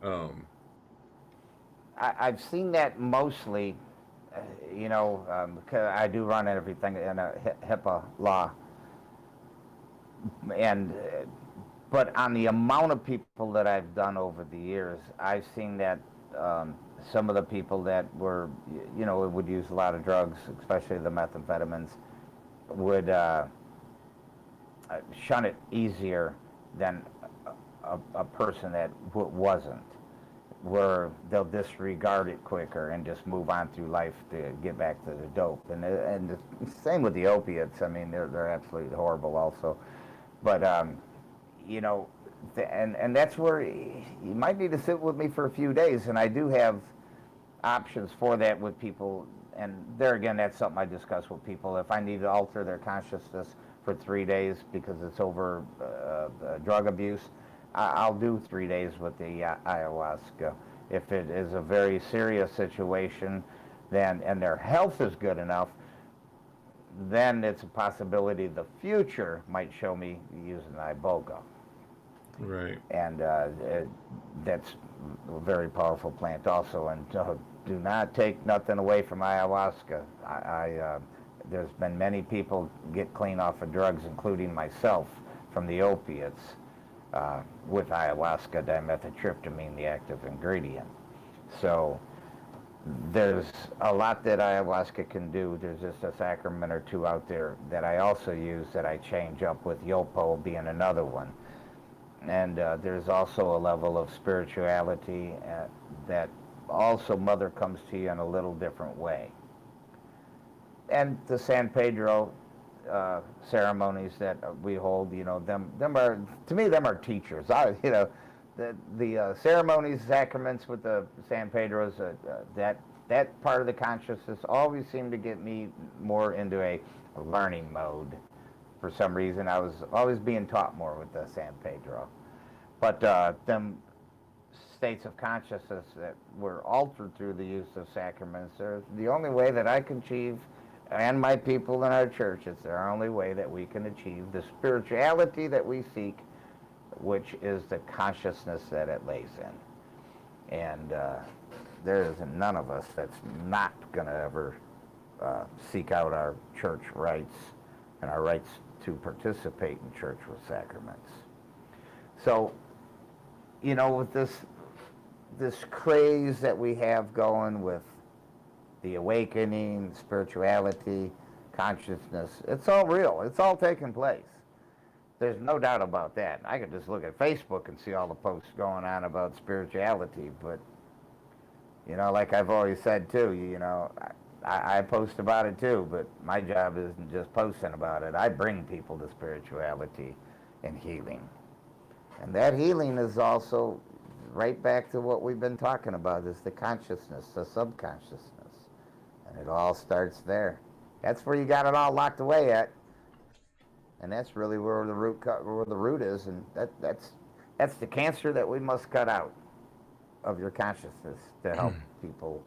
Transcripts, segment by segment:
Um, I've seen that mostly, because I do run everything in a HIPAA law, and but on the amount of people that I've done over the years, I've seen that some of the people that were, would use a lot of drugs, especially the methamphetamines, would shun it easier than a person that wasn't, where they'll disregard it quicker and just move on through life to get back to the dope. And the same with the opiates. I mean, they're absolutely horrible also. But you know, and that's where you might need to sit with me for a few days. And I do have options for that with people. And there again, that's something I discuss with people. If I need to alter their consciousness for 3 days because it's over drug abuse, I'll do 3 days with the ayahuasca. If it is a very serious situation, then and their health is good enough, then it's a possibility the future might show me using iboga, right. and that's a very powerful plant also. And do not take nothing away from ayahuasca. There's been many people get clean off of drugs, including myself, from the opiates with ayahuasca dimethyltryptamine, the active ingredient. So there's a lot that ayahuasca can do. There's just a sacrament or two out there that I also use that I change up with yopo being another one. And there's also a level of spirituality that also Mother comes to you in a little different way. And the San Pedro ceremonies that we hold, them are, to me, them are teachers. The ceremonies, sacraments with the San Pedros, that part of the consciousness always seemed to get me more into a learning mode. For some reason, I was always being taught more with the San Pedro. But them states of consciousness that were altered through the use of sacraments are the only way that I can achieve, and my people in our church, it's the only way that we can achieve the spirituality that we seek, which is the consciousness that it lays in. And there is none of us that's not going to ever seek out our church rights and our rights to participate in church with sacraments. So, with this craze that we have going with the awakening, spirituality, consciousness, it's all real. It's all taking place. There's no doubt about that. I could just look at Facebook and see all the posts going on about spirituality, but like I've always said too, I post about it too, but my job isn't just posting about it. I bring people to spirituality and healing. And that healing is also right back to what we've been talking about, is the consciousness, the subconsciousness. And it all starts there. That's where you got it all locked away at. And that's really where the root is, and that's the cancer that we must cut out of your consciousness to help people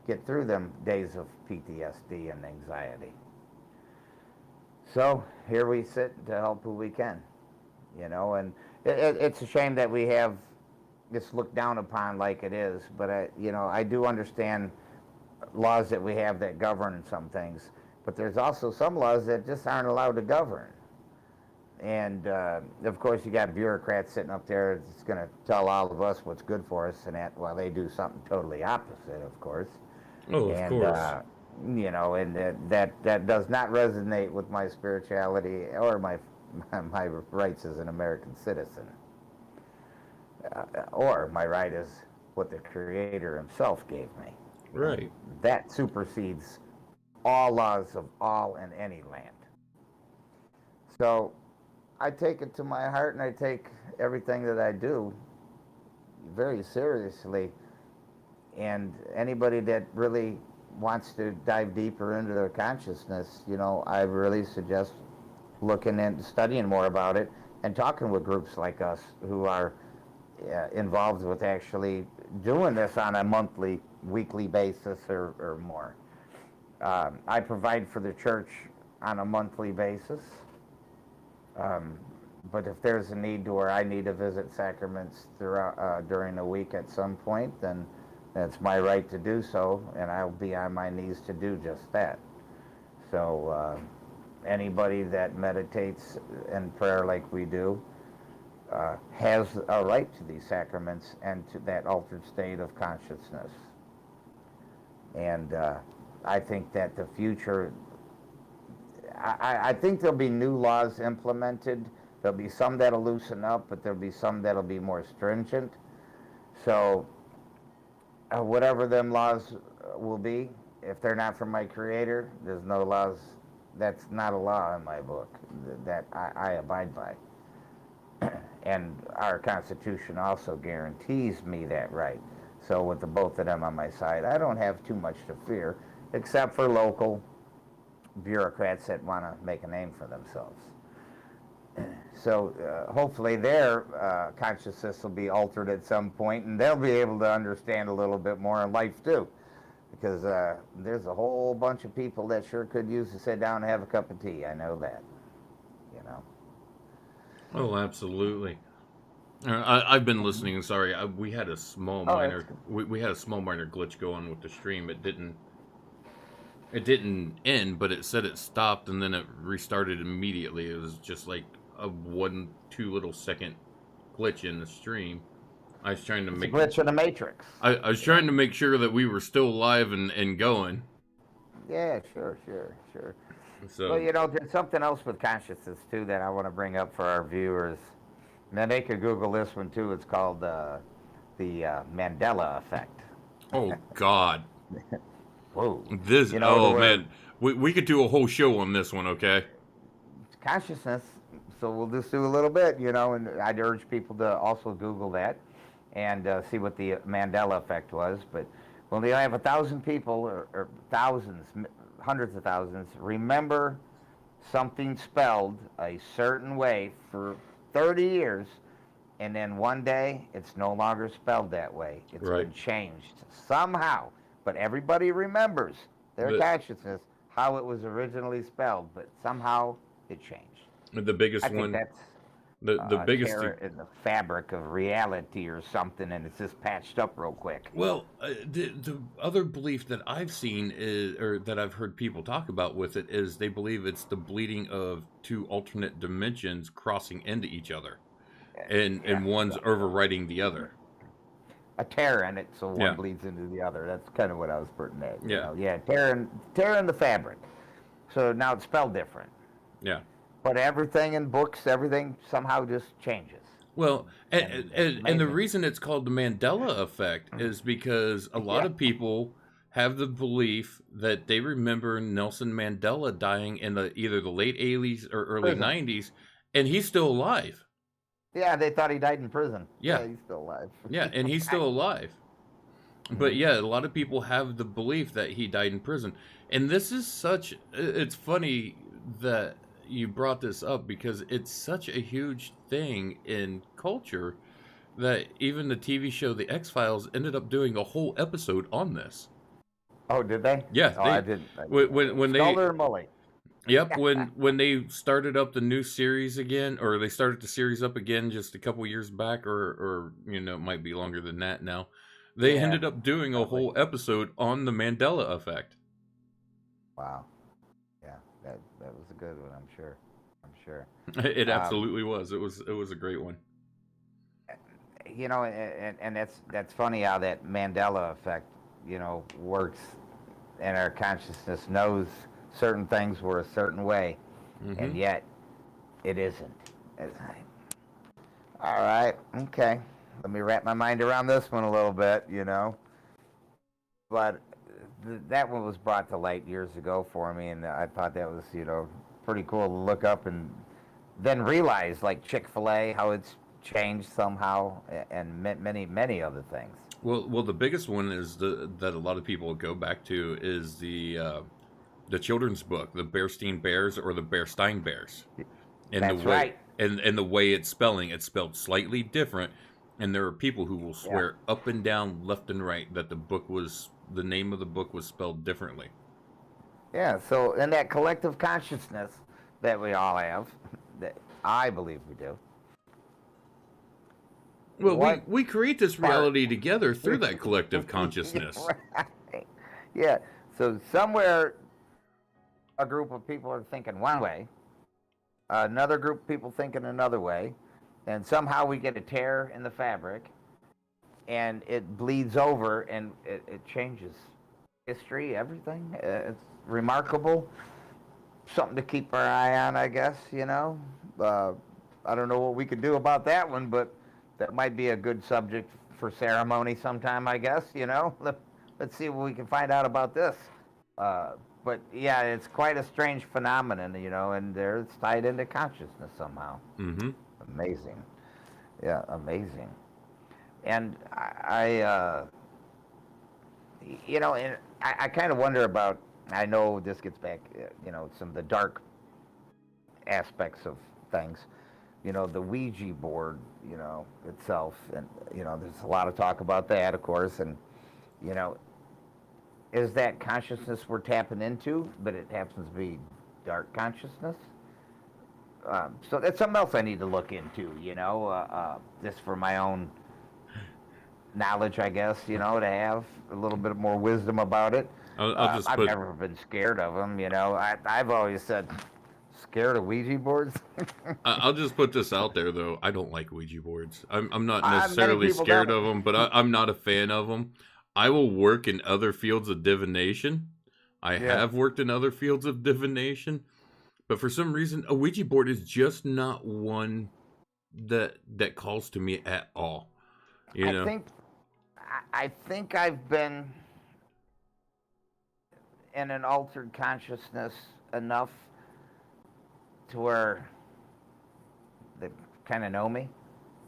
get through them days of PTSD and anxiety. So here we sit to help who we can, and it's a shame that we have it's looked down upon like it is, but I do understand laws that we have that govern some things, but there's also some laws that just aren't allowed to govern. And of course, you got bureaucrats sitting up there that's going to tell all of us what's good for us, and that while they do something totally opposite, of course. Oh, of And course. and that does not resonate with my spirituality or my rights as an American citizen, or my right as what the Creator Himself gave me, and Right. that supersedes all laws of all and any land. So I take it to my heart, and I take everything that I do very seriously. And anybody that really wants to dive deeper into their consciousness, I really suggest looking and studying more about it and talking with groups like us who are involved with actually doing this on a monthly, weekly basis or more. I provide for the church on a monthly basis. Um, But if there's a need to where I need to visit sacraments throughout during the week at some point, then that's my right to do so, and I'll be on my knees to do just that. So anybody that meditates in prayer like we do has a right to these sacraments and to that altered state of consciousness. And I think that the future, I think there'll be new laws implemented. There'll be some that'll loosen up, but there'll be some that'll be more stringent. So whatever them laws will be, if they're not from my creator, there's no laws. That's not a law in my book that I abide by. And our Constitution also guarantees me that right. So with the both of them on my side, I don't have too much to fear, except for local bureaucrats that want to make a name for themselves. So hopefully their consciousness will be altered at some point, and they'll be able to understand a little bit more in life too. Because there's a whole bunch of people that sure could use to sit down and have a cup of tea. I know that, you know. Oh, absolutely. I've been listening. Sorry, we had a small minor we had a small minor glitch going with the stream. It didn't end, but it said it stopped and then it restarted immediately. It was just like a 1-2 little second glitch in the stream. I was trying to make a glitch in the matrix. I was trying to make sure that we were still alive and going. Yeah, sure. So, well, you know, there's something else with consciousness too that I want to bring up for our viewers. Now they could Google this one too. It's called the Mandela Effect. oh God. Whoa. This, you know, man, we could do a whole show on this one, okay? Consciousness. So we'll just do a little bit, you know, and I'd urge people to also Google that and see what the Mandela Effect was. But when they have 1,000 people, or thousands, hundreds of thousands, remember something spelled a certain way for 30 years, and then one day it's no longer spelled that way. It's been changed somehow. But everybody remembers their consciousness, how it was originally spelled, but somehow it changed. The biggest one. That's the biggest tear in the fabric of reality or something, and it's just patched up real quick. Well, the other belief that I've seen is, or that I've heard people talk about with it, is they believe it's the bleeding of two alternate dimensions crossing into each other, and one's overriding the other. A tear in it, so one bleeds into the other. That's kind of what I was putting at. Yeah. Tear in the fabric. So now it's spelled different. Yeah. But everything in books, everything somehow just changes. Well, and the reason it's called the Mandela Effect is because a lot of people have the belief that they remember Nelson Mandela dying in either the late 80s or early 90s, and he's still alive. Yeah, they thought he died in prison. Yeah, he's still alive. Yeah, and he's still alive. But yeah, a lot of people have the belief that he died in prison. And this is such... It's funny that you brought this up because it's such a huge thing in culture that even the TV show The X-Files ended up doing a whole episode on this. Oh, did they? Yeah, I didn't. When Scully or Mully? Yep, when they started up the new series again, or they started the series up again just a couple years back, or you know, it might be longer than that now. They ended up doing a whole episode on the Mandela Effect. Wow. Yeah, that was a good one, I'm sure. It absolutely was. It was a great one. You know, and that's funny how that Mandela Effect, you know, works, and our consciousness knows certain things were a certain way, and yet it isn't. All right, okay. Let me wrap my mind around this one a little bit, you know. But that one was brought to light years ago for me, and I thought that was, you know, pretty cool to look up and then realize, like Chick-fil-A, how it's changed somehow, and many other things. Well, the biggest one is that a lot of people go back to is the children's book, the Bearstein Bears or the Bearstein Bears. And That's right. And the way it's spelled slightly different. And there are people who will swear up and down, left and right, that the name of the book was spelled differently. Yeah, so in that collective consciousness that we all have, I believe we do. Well, What we create this part? reality together through that collective consciousness. Right. Yeah. So somewhere a group of people are thinking one way, another group of people thinking another way, and somehow we get a tear in the fabric, and it bleeds over, and it changes history, everything. It's remarkable. Something to keep our eye on, I guess. Uh, I don't know what we could do about that one, but that might be a good subject for ceremony sometime, I guess. Let's see what we can find out about this. Uh, but yeah, it's quite a strange phenomenon, and it's tied into consciousness somehow. Mm-hmm. Amazing. Yeah, amazing. And and I kind of wonder about. I know this gets back, some of the dark aspects of things. The Ouija board, itself, and there's a lot of talk about that, of course, and you know, is that consciousness we're tapping into, but it happens to be dark consciousness. So that's something else I need to look into, just for my own knowledge, I guess, to have a little bit more wisdom about it. I'll just I've put never been scared of them, I've always said, scared of Ouija boards? I'll just put this out there though. I don't like Ouija boards. I'm not Many necessarily people scared don't. of them, but I'm not a fan of them. I will work in other fields of divination. I Yeah. have worked in other fields of divination, but for some reason, a Ouija board is just not one that calls to me at all. You I know? think I think I've been in an altered consciousness enough to where they kind of know me.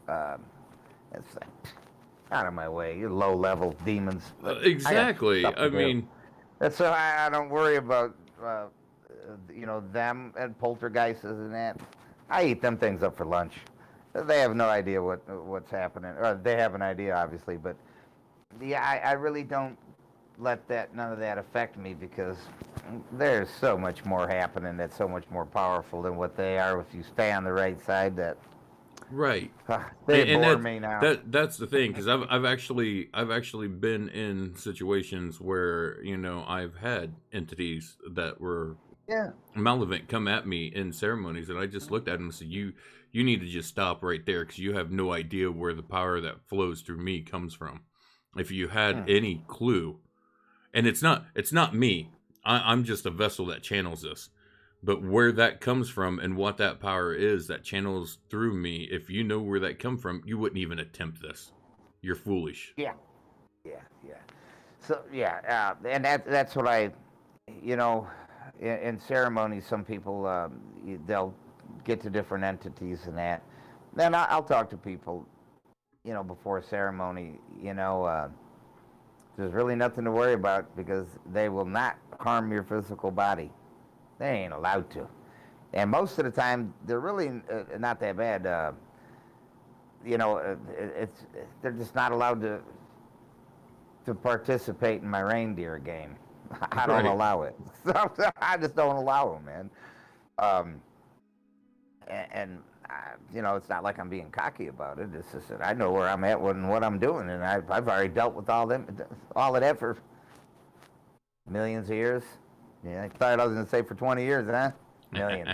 Um, it's like, out of my way, you low level demons. I got Exactly. stuff to I do. mean, That's so I don't worry about them and poltergeists and that. I eat them things up for lunch. They have no idea what's happening, or they have an idea, obviously, but yeah, I really don't let none of that affect me because there's so much more happening that's so much more powerful than what they are if you stay on the right side. That right. they And bore me now. that's the thing because I've actually been in situations where I've had entities that were Yeah. malevolent come at me in ceremonies, and I just looked at them and said, you need to just stop right there because you have no idea where the power that flows through me comes from. If you had any clue, and it's not me, I'm just a vessel that channels this. But where that comes from and what that power is that channels through me, if you know where that come from, you wouldn't even attempt this. You're foolish. Yeah. Yeah. Yeah. So yeah, and that's what you know, in ceremonies, some people they'll get to different entities and that. Then I'll talk to people, before a ceremony. There's really nothing to worry about because they will not harm your physical body. They ain't allowed to, and most of the time they're really not that bad. It's they're just not allowed to participate in my reindeer game. I don't Right. allow it. So I just don't allow them, man. Um, it's not like I'm being cocky about it. It's just that I know where I'm at and what I'm doing, and I've already dealt with all of that for millions of years. Yeah, I thought I was going to say for 20 years, huh? Millions.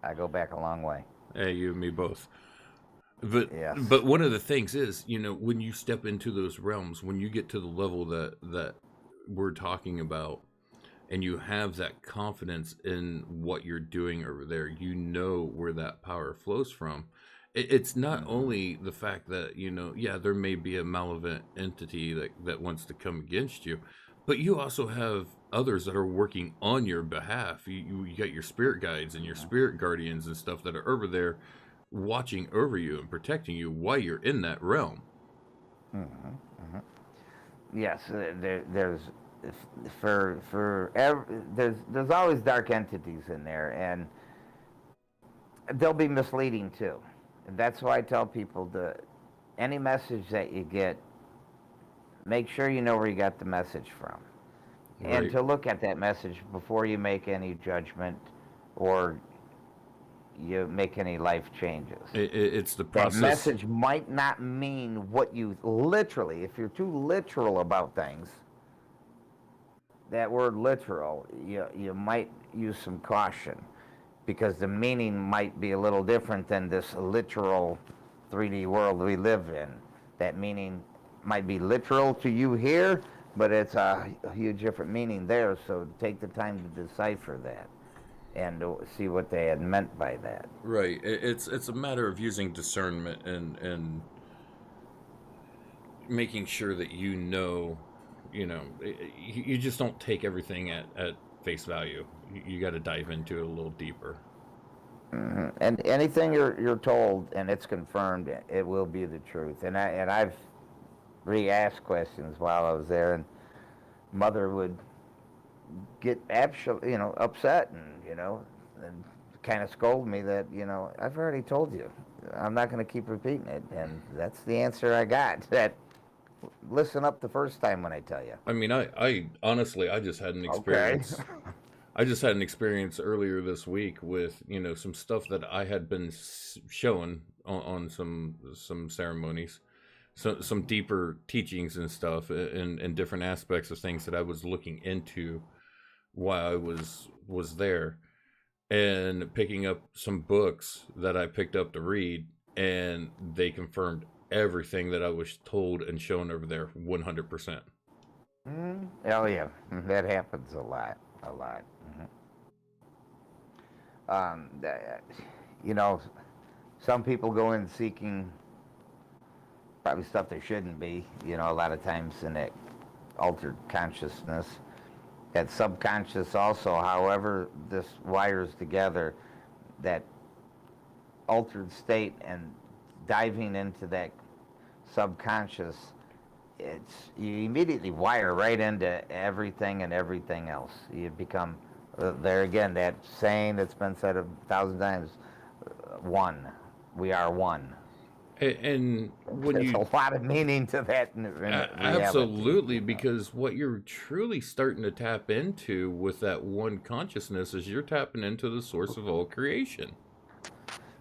I go back a long way. Hey, you and me both. But Yes. but one of the things is, when you step into those realms, when you get to the level that we're talking about, and you have that confidence in what you're doing over there, where that power flows from. It's not only the fact that, yeah, there may be a malevolent entity that wants to come against you, but you also have others that are working on your behalf. You got your spirit guides and your spirit guardians and stuff that are over there watching over you and protecting you while you're in that realm. Yes, there's there's always dark entities in there, and they'll be misleading too. And that's why I tell people any message that you get, make sure you know where you got the message from, and Right. to look at that message before you make any judgment or you make any life changes. It's the That process. message might not mean what you literally, if you're too literal about things, that word literal, you might use some caution because the meaning might be a little different than this literal 3D world we live in. That meaning might be literal to you here, but it's a huge different meaning there. So take the time to decipher that and to see what they had meant by that. Right. It's a matter of using discernment and making sure that you just don't take everything at face value. You got to dive into it a little deeper. And anything you're told and it's confirmed, it will be the truth. I've re-asked questions while I was there, and mother would get absolutely upset and kind of scold me that I've already told you. I'm not going to keep repeating it, and that's the answer I got. That listen up the first time when I tell you. I mean, I honestly, I just had an Okay. experience. I just had an experience earlier this week with some stuff that I had been shown on some ceremonies, some deeper teachings and stuff, and different aspects of things that I was looking into while I was there, and picking up some books that I picked up to read, and they confirmed everything that I was told and shown over there 100%. Oh yeah, that happens a lot, a lot. Um, that- you know, some people go in seeking probably stuff they shouldn't be. A lot of times in that altered consciousness, that subconscious also. However, this wires together, that altered state and diving into that subconscious, you immediately wire right into everything and everything else. You become there again, that saying that's been said 1,000 times, one. We are one. And when There's you a lot of meaning to that in reality. Absolutely, because what you're truly starting to tap into with that one consciousness is you're tapping into the source of all creation.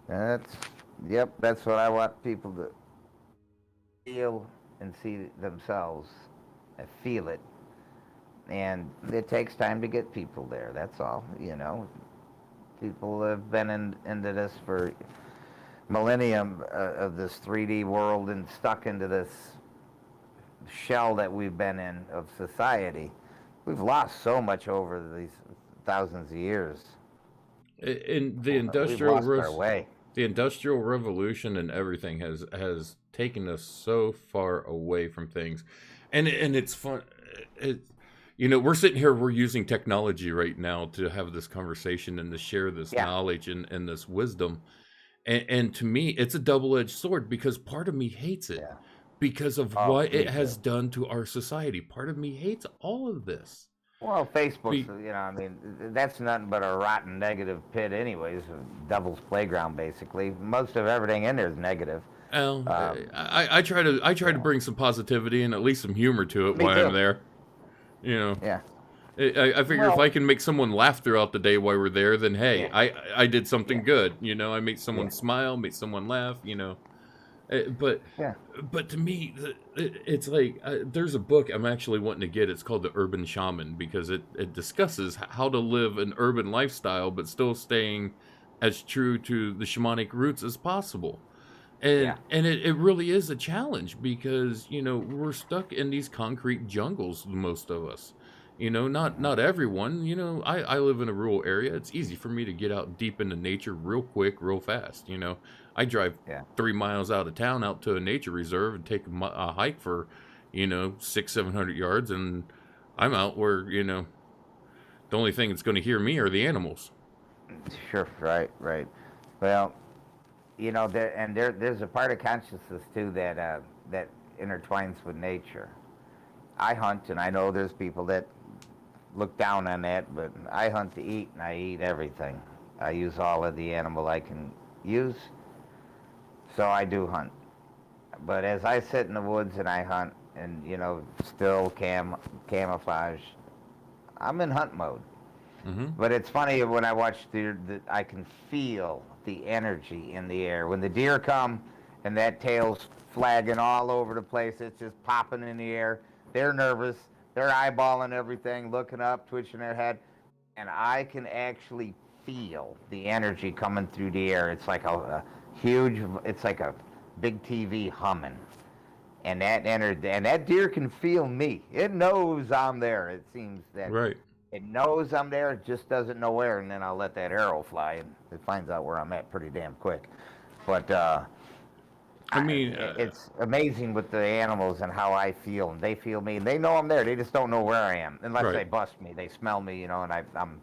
That's Yep. That's what I want people to feel and see themselves. Feel it, and it takes time to get people there. That's all. People have been into this for millennium of this 3D world and stuck into this shell that we've been in of society. We've lost so much over these thousands of years. And We've lost our way. the industrial revolution and everything has taken us so far away from things, and it's fun. It, we're sitting here, we're using technology right now to have this conversation and to share this Yeah. knowledge and this wisdom. And to me, it's a double-edged sword because part of me hates it Yeah. because of Oh, what me it has too. done to our society. Part of me hates all of this. Well, Facebook's, Be, I mean, that's nothing but a rotten negative pit, anyways. A devil's playground, basically. Most of everything in there is negative. well, Um, I try to yeah. bring some positivity and at least some humor to it Me while I'm too. there. You know, Yeah. I figure if Well, I can make someone laugh throughout the day while we're there, then hey, yeah. I did Yeah. something good. I made Yeah. someone smile, made someone laugh. But Yeah. to me, it's like there's a book I'm actually wanting to get. It's called The Urban Shaman because it discusses how to live an urban lifestyle but still staying as true to the shamanic roots as possible. Yeah. And it really is a challenge because we're stuck in these concrete jungles, most of us. Not everyone. I live in a rural area. It's easy for me to get out deep into nature real quick, real fast. I drive Yeah. 3 miles out of town out to a nature reserve and take a hike for 600-700 yards, and I'm out where the only thing that's going to hear me are the animals. Sure. Right. Right. Well, there's a part of consciousness too that intertwines with nature. I hunt, and I know there's people that look down on that, but I hunt to eat, and I eat everything. I use all of the animal I can use, so I do hunt. But as I sit in the woods and I hunt, and still camouflage, I'm in hunt mode. Mm-hmm. But it's funny when I watch I can feel the energy in the air. When the deer come and that tail's flagging all over the place, it's just popping in the air. They're nervous. They're eyeballing everything, looking up, twitching their head, and I can actually feel the energy coming through the air. It's like a huge. It's like a big TV humming, and that deer can feel me. It knows I'm there. It seems that Right. it knows I'm there. It just doesn't know where, and then I'll let that arrow fly, and it finds out where I'm at pretty damn quick. But I mean, it's amazing with the animals and how I feel, and they feel me. They know I'm there. They just don't know where I am unless right. they bust me. They smell me, and I'm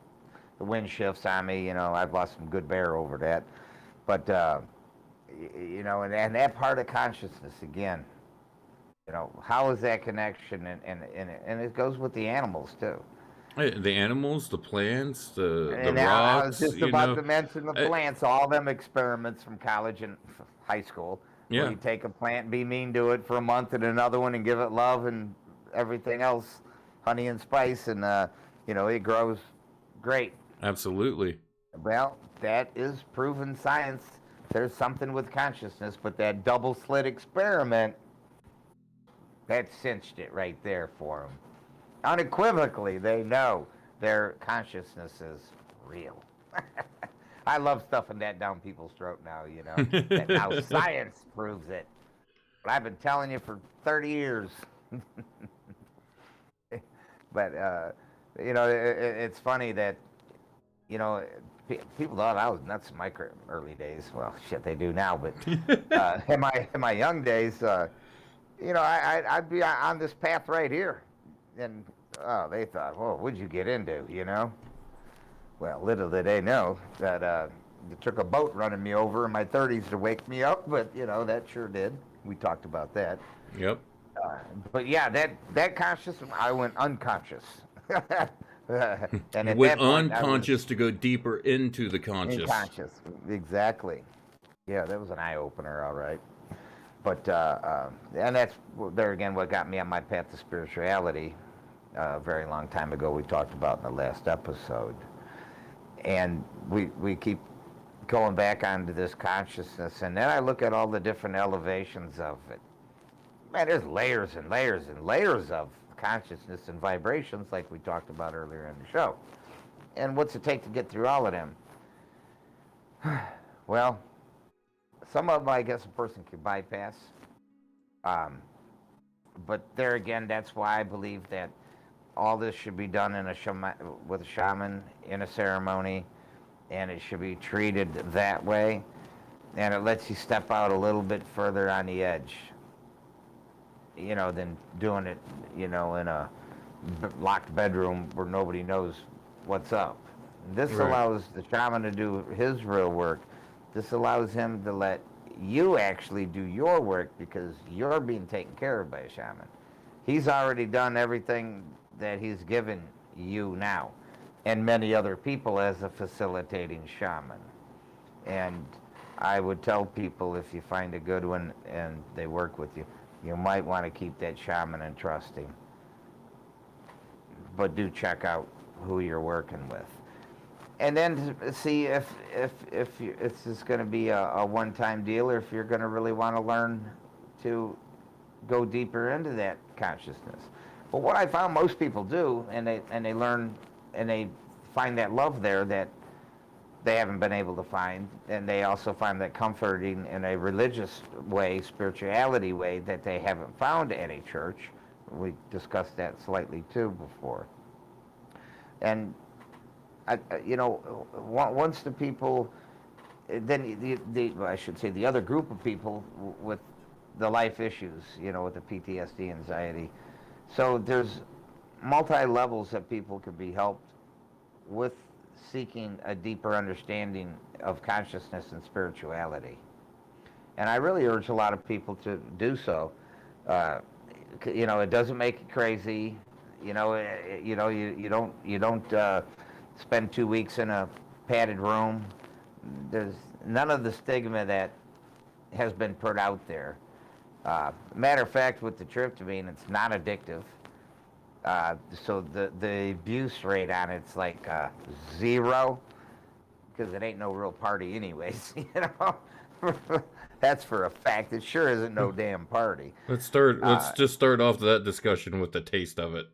the wind shifts on me. I've lost some good bear over that. But and that part of consciousness again. How is that connection, and it goes with the animals too. The animals, the plants, the And now I was rocks, just about to mention the plants, all them experiments from college and high school, where yeah, you take a plant and be mean to it for a month and another one and give it love and everything else, honey and spice, and it grows great. absolutely. Well, that is proven science. There's something with consciousness, but that double slit experiment, that cinched it right there for them. Unequivocally, they know their consciousness is real. I love stuffing that down people's throat now. That now science proves it. But I've been telling you for 30 years. But, it's funny that, you know, people thought I was nuts in my early days. Well, shit, they do now. But in my young days, I'd be on this path right here. And they thought, well, what'd you get into? Well, little did they know that it took a boat running me over in my 30s to wake me up, but, that sure did. We talked about that. Yep. But yeah, that conscious, I went unconscious. And You at went that point, I was unconscious to go deeper into the conscious. unconscious. Exactly. Yeah, that was an eye opener, all right. But and that's there again what got me on my path to spirituality. A very long time ago, we talked about in the last episode, and we keep going back onto this consciousness, and then I look at all the different elevations of it. Man, there's layers and layers and layers of consciousness and vibrations, like we talked about earlier in the show. And what's it take to get through all of them? Well, some of them, I guess, a person can bypass. Um, but there again, that's why I believe that all this should be done with a shaman in a ceremony, and it should be treated that way. And it lets you step out a little bit further on the edge, than doing it, in a locked bedroom where nobody knows what's up. This Right. allows the shaman to do his real work. This allows him to let you actually do your work because you're being taken care of by a shaman. He's already done everything that he's given you now, and many other people as a facilitating shaman. And I would tell people, if you find a good one and they work with you, you might want to keep that shaman and trust him. But do check out who you're working with. And then see if it's just going to be a one-time deal, or if you're going to really want to learn to go deeper into that consciousness. But what I found most people do, and they learn, and they find that love there that they haven't been able to find, and they also find that comforting in a religious way, spirituality way, that they haven't found at a church. We discussed that slightly too before. And once the people, then I should say the other group of people with the life issues, with the PTSD, anxiety. So there's multi-levels that people could be helped with seeking a deeper understanding of consciousness and spirituality. And I really urge a lot of people to do so. It doesn't make it crazy. You don't spend 2 weeks in a padded room. There's none of the stigma that has been put out there. Matter of fact, with the tryptamine, it's not addictive. So the abuse rate on it's like 0, because it ain't no real party anyways. You know, that's for a fact. It sure isn't no damn party. Let's Uh, just start off that discussion with the taste of it.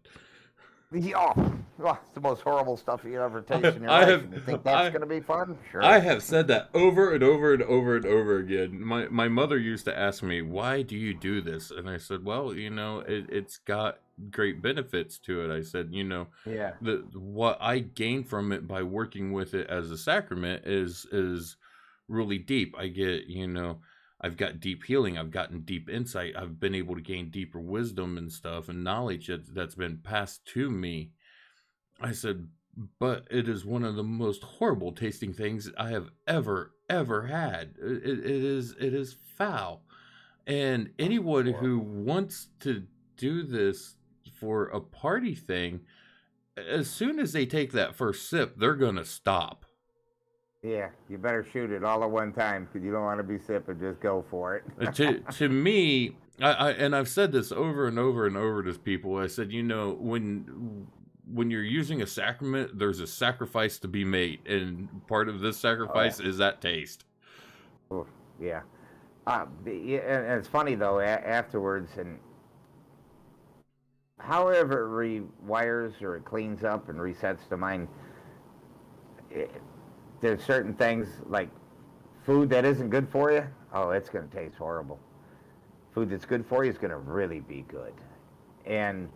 it's the most horrible stuff you ever taste I, in your I life, have and you think that's I gonna be fun? I Sure. have said that over and over and over and over again. My mother used to ask me, "Why do you do this?" And I said, "Well, it's got great benefits to it." I said, Yeah. the what I gain from it by working with it as a sacrament is really deep. I've got deep healing. I've gotten deep insight. I've been able to gain deeper wisdom and stuff and knowledge that's been passed to me. I said, but it is one of the most horrible tasting things I have ever had. It is foul. And anyone who Horrible. wants to do this for a party thing, as soon as they take that first sip, they're gonna stop. Yeah, you better shoot it all at one time because you don't want to be sipping. Just go for it. To me, and I've said this over and over and over to people. I said, when you're using a sacrament, there's a sacrifice to be made, and part of this Oh yeah. sacrifice is that taste. Oof, yeah. Yeah, and it's funny though. Afterwards, and however it rewires or it cleans up and resets the mind, it, there's certain things like food that isn't good for you. Oh, it's gonna taste horrible. Food that's good for you is gonna really be good. And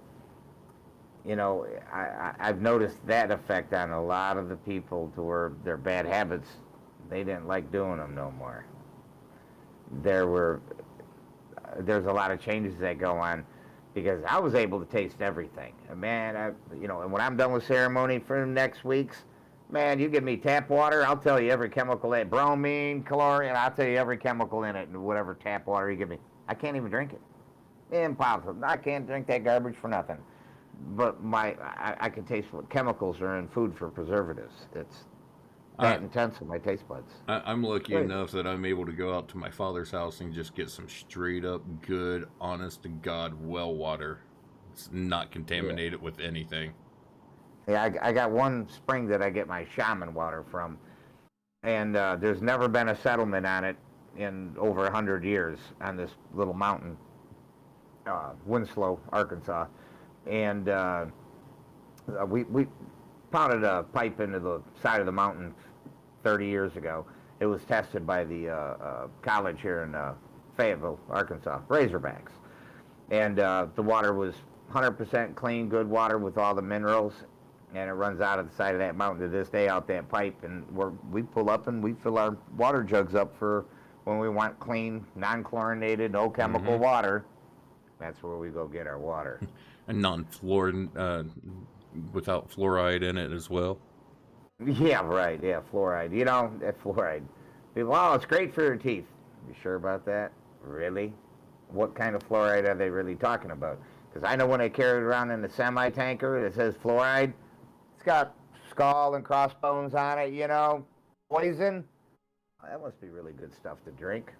I've noticed that effect on a lot of the people to where their bad habits, they didn't like doing them no more. There were there's a lot of changes that go on because I was able to taste everything. And man, and when I'm done with ceremony for next week's, man, you give me tap water, I'll tell you every chemical in it, bromine, chlorine, I'll tell you every chemical in it, and whatever tap water you give me, I can't even drink it. Impossible. I can't drink that garbage for nothing. But I can taste what chemicals are in food for preservatives. It's I, that intense in my taste buds. I'm lucky Crazy. enough that I'm able to go out to my father's house and just get some straight up good, honest to God well water. It's not Yeah. contaminated with anything. Yeah, I got one spring that I get my shaman water from, and there's never been a settlement on it in over 100 years on this little mountain, Winslow, Arkansas, and we pounded a pipe into the side of the mountain 30 years ago. It was tested by the college here in Fayetteville, Arkansas, Razorbacks, and the water was 100% clean, good water with all the minerals, and it runs out of the side of that mountain to this day out that pipe, and we pull up and we fill our water jugs up for when we want clean, non-chlorinated, no chemical Hmm. water. That's where we go get our water. And non-fluoride, without fluoride in it as well. Yeah, right. Yeah, fluoride. That fluoride. People, oh, it's great for your teeth. You sure about that? Really? What kind of fluoride are they really talking about? Because I know when they carry it around in the semi-tanker that says fluoride, it's got skull and crossbones on it, poison. That must be really good stuff to drink.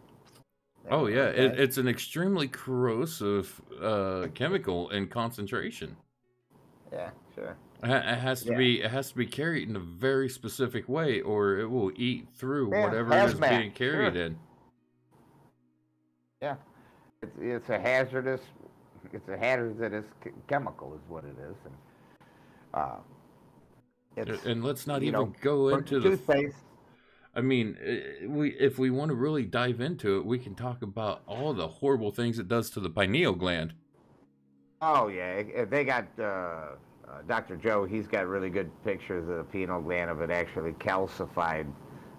Oh yeah, Okay. it's an extremely corrosive chemical in concentration. Yeah, sure. It has to Yeah. be it has to be carried in a very specific way, or it will eat through Yeah, whatever it is hazmat. being carried Sure. in. Yeah. It's a hazardous chemical is what it is. And uh, it's, And let's not you know, even go for into the. toothpaste. I mean, we if we want to really dive into it, we can talk about all the horrible things it does to the pineal gland. Oh yeah, they got Dr. Joe. He's got really good pictures of the pineal gland of it actually calcified,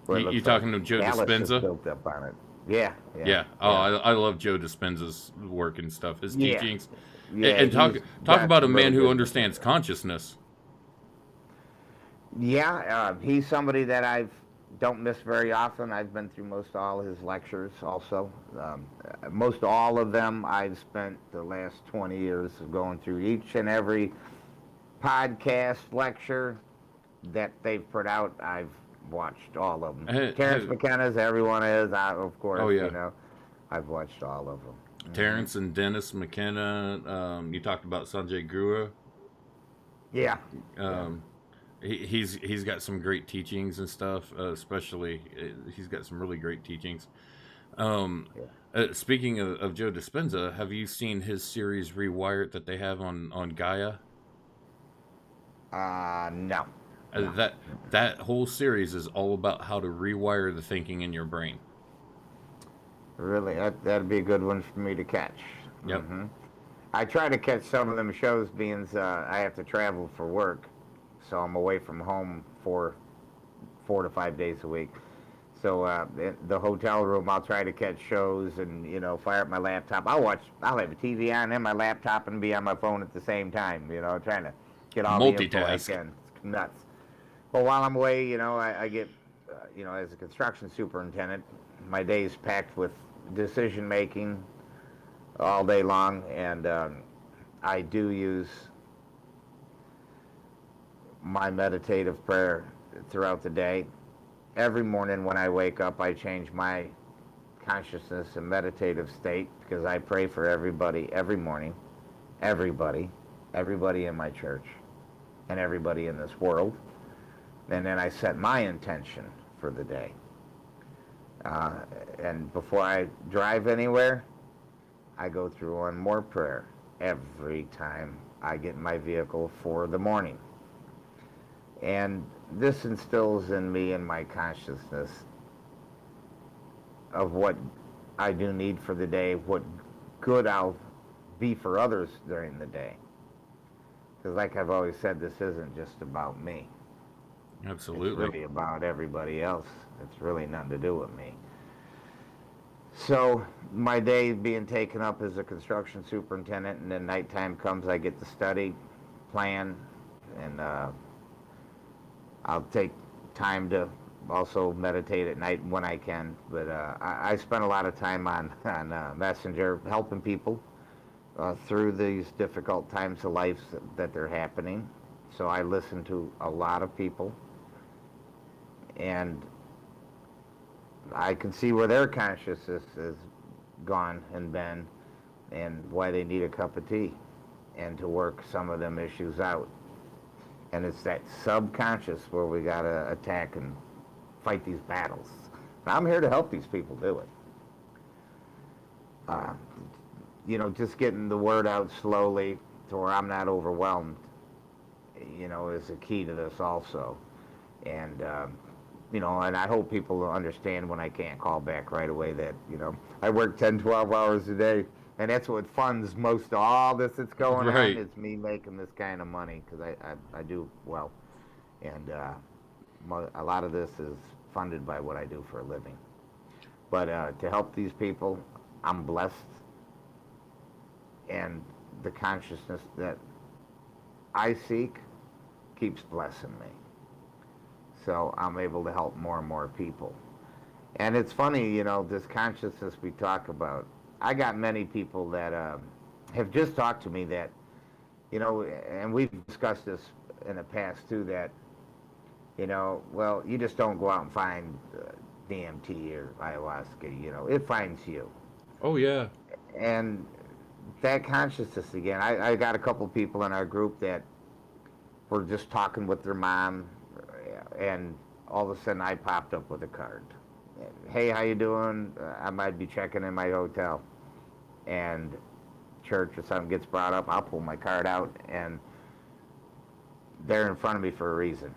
where it You looks like talking to Joe callus is Dispenza? built up on it. Yeah, yeah, Yeah. Oh, yeah, I love Joe Dispenza's work and stuff. His yeah, teachings, yeah. and He's talk got about a some really man who good understands material. consciousness. Yeah, he's somebody that I don't miss very often. I've been through most all his lectures also. Most all of them I've spent the last 20 years going through each and every podcast lecture that they've put out. I've watched all of them. Terrence Have, McKenna's, everyone is, of oh course, yeah, I've watched all of them. Terrence and Dennis McKenna. You talked about Sanjay Gura. Yeah. Yeah. Um, he's got some great teachings and stuff. Especially, he's got some really great teachings. Um, Yeah. Speaking of Joe Dispenza, have you seen his series Rewired that they have on Gaia? No. No. That whole series is all about how to rewire the thinking in your brain. Really, that'd be a good one for me to catch. Yep. I try to catch some of them shows, being I have to travel for work, so I'm away from home for 4 to 5 days a week. So the hotel room, I'll try to catch shows and fire up my laptop. I'll have a TV on and my laptop and be on my phone at the same time. Trying to get all the info I Multitask. can. It's nuts. But while I'm away, I get, as a construction superintendent, my day is packed with decision making all day long, and I do use my meditative prayer throughout the day. Every morning when I wake up, I change my consciousness and meditative state because I pray for everybody every morning, everybody, everybody in my church, and everybody in this world. And then I set my intention for the day. Uh, and before I drive anywhere, I go through one more prayer every time I get in my vehicle for the morning. And this instills in me and my consciousness of what I do need for the day, what good I'll be for others during the day. Because like I've always said, this isn't just about me. It's Absolutely. really about everybody else. It's really nothing to do with me. So my day being taken up as a construction superintendent, and then nighttime comes, I get to study, plan, and I'll take time to also meditate at night when I can. But I spend a lot of time on Messenger helping people through these difficult times of life that they're happening. So I listen to a lot of people, and I can see where their consciousness has gone and been, and why they need a cup of tea, and to work some of them issues out. And it's that subconscious where we got to attack and fight these battles. And I'm here to help these people do it. Uh, just getting the word out slowly to where I'm not overwhelmed, is a key to this also. And, and I hope people understand when I can't call back right away that, I work 10, 12 hours a day. And that's what funds most of all this that's going on. Right. It's me making this kind of money because I do well. And a lot of this is funded by what I do for a living. But to help these people, I'm blessed. And the consciousness that I seek keeps blessing me. So I'm able to help more and more people. And it's funny, this consciousness we talk about. I got many people that have just talked to me that, and we've discussed this in the past too, that, well, you just don't go out and find DMT or ayahuasca, it finds you. Oh yeah. And that consciousness again, I got a couple people in our group that were just talking with their mom, and all of a sudden I popped up with a card. Hey, how you doing? I might be checking in my hotel, and church or something gets brought up. I'll pull my card out, and they're in front of me for a reason.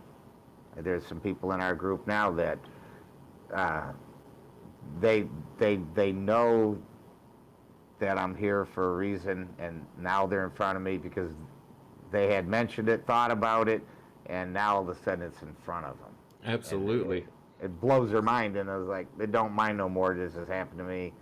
There's some people in our group now that they know that I'm here for a reason, and now they're in front of me because they had mentioned it, thought about it, and now all of a sudden it's in front of them. And Absolutely. it blows their mind, and I was like, they don't mind no more. This has happened to me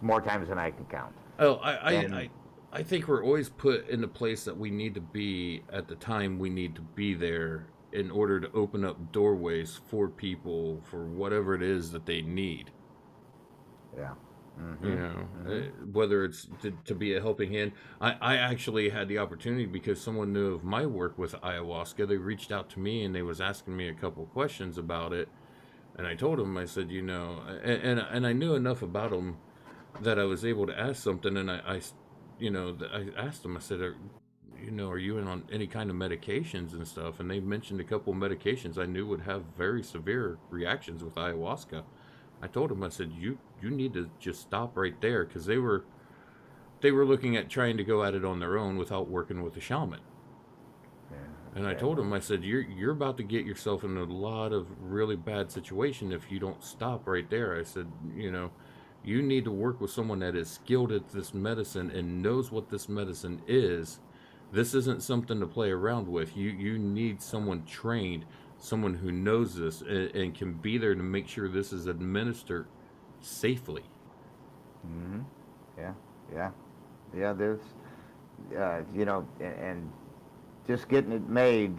more times than I can count. Oh, And I think we're always put in the place that we need to be at the time we need to be there in order to open up doorways for people for whatever it is that they need. yeah. You Mm-hmm. know, Mm-hmm. whether it's to be a helping hand. I actually had the opportunity because someone knew of my work with ayahuasca. They reached out to me and they was asking me a couple questions about it, and I told them, I said, and I knew enough about them that I was able to ask something, and I asked them, I said, are you in on any kind of medications and stuff? And they mentioned a couple of medications I knew would have very severe reactions with ayahuasca. I told them, I said, you need to just stop right there, because they were looking at trying to go at it on their own without working with a shaman. Yeah, And I told exactly. him, I said, you're about to get yourself in a lot of really bad situation if you don't stop right there. I said, you need to work with someone that is skilled at this medicine and knows what this medicine is. This isn't something to play around with. You need someone trained, someone who knows this, and can be there to make sure this is administered safely. Hmm. Yeah, yeah, yeah. There's, and just getting it made,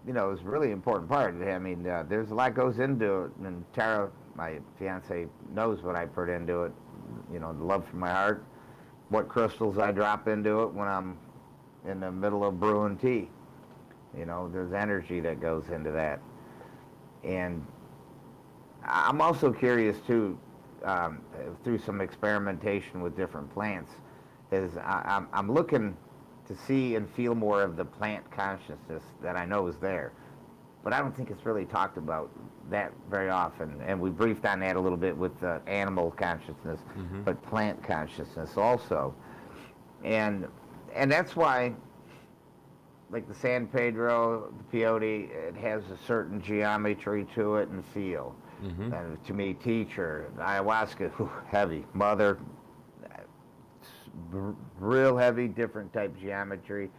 is a really important part. I mean, there's a lot goes into it, and Tara, my fiance, knows what I put into it. The love from my heart, what crystals I drop into it when I'm in the middle of brewing tea. There's energy that goes into that, and I'm also curious too, through some experimentation with different plants, is I'm looking to see and feel more of the plant consciousness that I know is there, but I don't think it's really talked about that very often. And we briefed on that a little bit with animal consciousness, Hmm. but plant consciousness also, and that's why, like the San Pedro, the peyote, it has a certain geometry to it and feel. Hmm. And to me, teacher, the ayahuasca, whew, heavy. Mother, real heavy, different type geometry.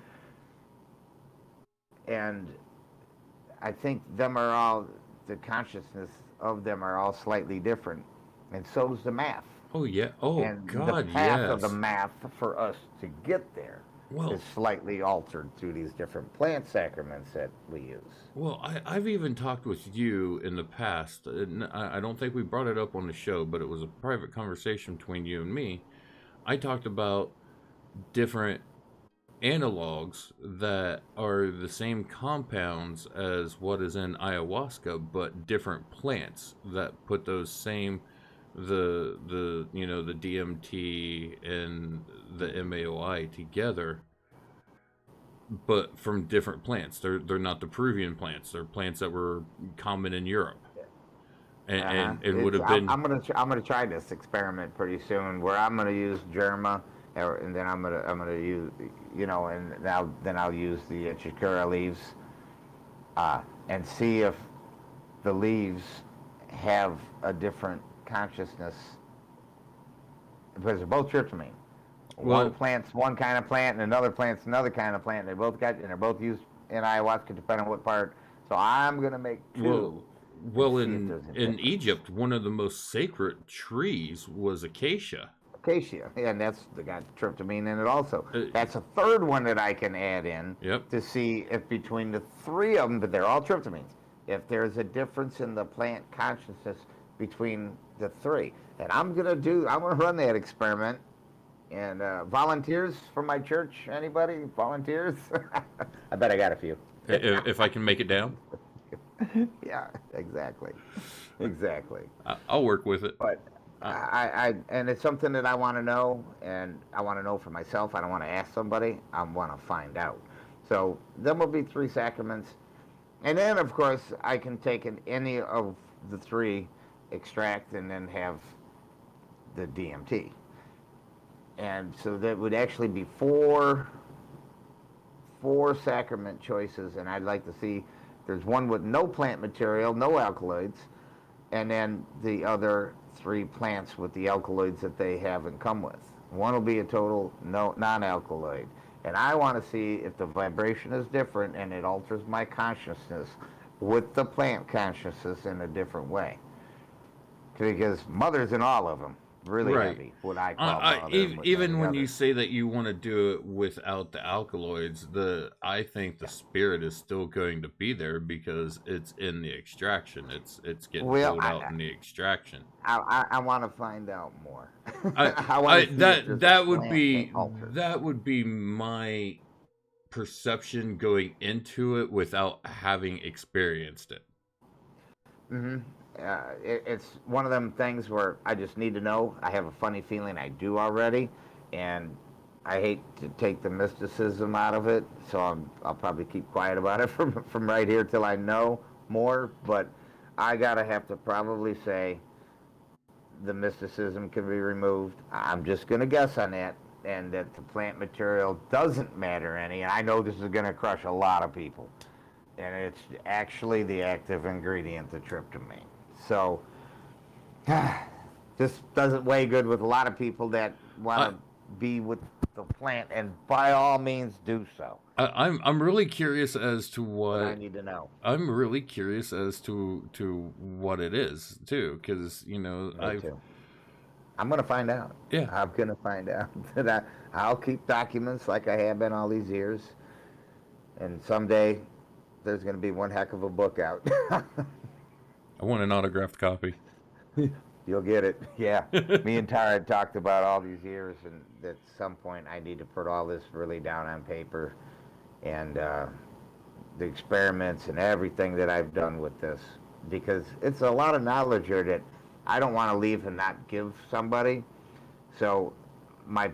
And I think them are all, the consciousness of them are all slightly different. And so is the math. Oh yeah. Oh And the God, path of the yes. math for us to get there is Well, slightly altered through these different plant sacraments that we use. I've even talked with you in the past. And I don't think we brought it up on the show, but it was a private conversation between you and me. I talked about different analogs that are the same compounds as what is in ayahuasca, but different plants that put those same the DMT and the MAOI together, but from different plants. They're not the Peruvian plants. They're plants that were common in Europe, and Uh huh. and would It's have been. I'm gonna try this experiment pretty soon where I'm gonna use germa, and then I'm gonna use, and now then I'll use the chikura leaves, and see if the leaves have a different consciousness, because they're both tryptamine. One Well, plant's one kind of plant and another plant's another kind of plant. They're both used in ayahuasca depending on what part. So I'm gonna make well, two and well. see if In there's a in difference. Egypt, one of the most sacred trees was acacia. Acacia, and that's got tryptamine in it also. Uh, That's a third one that I can add in yep. to see if between the three of them, but they're all tryptamines, if there's a difference in the plant consciousness between the three. And I'm gonna run that experiment. And volunteers from my church, anybody? Volunteers? I bet I got a few. If I can make it down, Yeah, exactly, exactly. I'll work with it. But Uh, and it's something that I want to know, and I want to know for myself. I don't want to ask somebody. I want to find out. So then will be three sacraments, and then of course I can take any of the three, extract, and then have the DMT. And so that would actually be four sacrament choices, and I'd like to see. There's one with no plant material, no alkaloids, and then the other three plants with the alkaloids that they haven't come with. One will be a total no non-alkaloid, and I want to see if the vibration is different and it alters my consciousness with the plant consciousness in a different way. Because mother's in all of them, really right. heavy, what I call mother, with Even many when you others. say that you want to do it without the alkaloids, the I think the spirit is still going to be there because it's in the extraction. It's getting Well, pulled out in the extraction. I want to find out more. I I want I to see if that there's a that would plant be altered. that would be my perception going into it without having experienced it. Hmm. It's one of them things where I just need to know. I have a funny feeling I do already, and I hate to take the mysticism out of it, so I'll probably keep quiet about it from right here till I know more. But I gotta have to probably say the mysticism can be removed. I'm just gonna guess on that, and that the plant material doesn't matter any. And I know this is gonna crush a lot of people, and it's actually the active ingredient, the tryptamine. So this doesn't weigh good with a lot of people that want I, to be with the plant, and by all means do so. I'm really curious as to But I what need to know. I'm really curious as to what it is too, because Me too. I'm gonna find out. yeah. I'm gonna find out. I'll keep documents like I have been all these years, and someday there's gonna be one heck of a book out. I want an autographed copy. You'll get it. Yeah. Me and Tara had talked about all these years, and at some point I need to put all this really down on paper, and the experiments and everything that I've done with this, because it's a lot of knowledge here that I don't want to leave and not give somebody. So my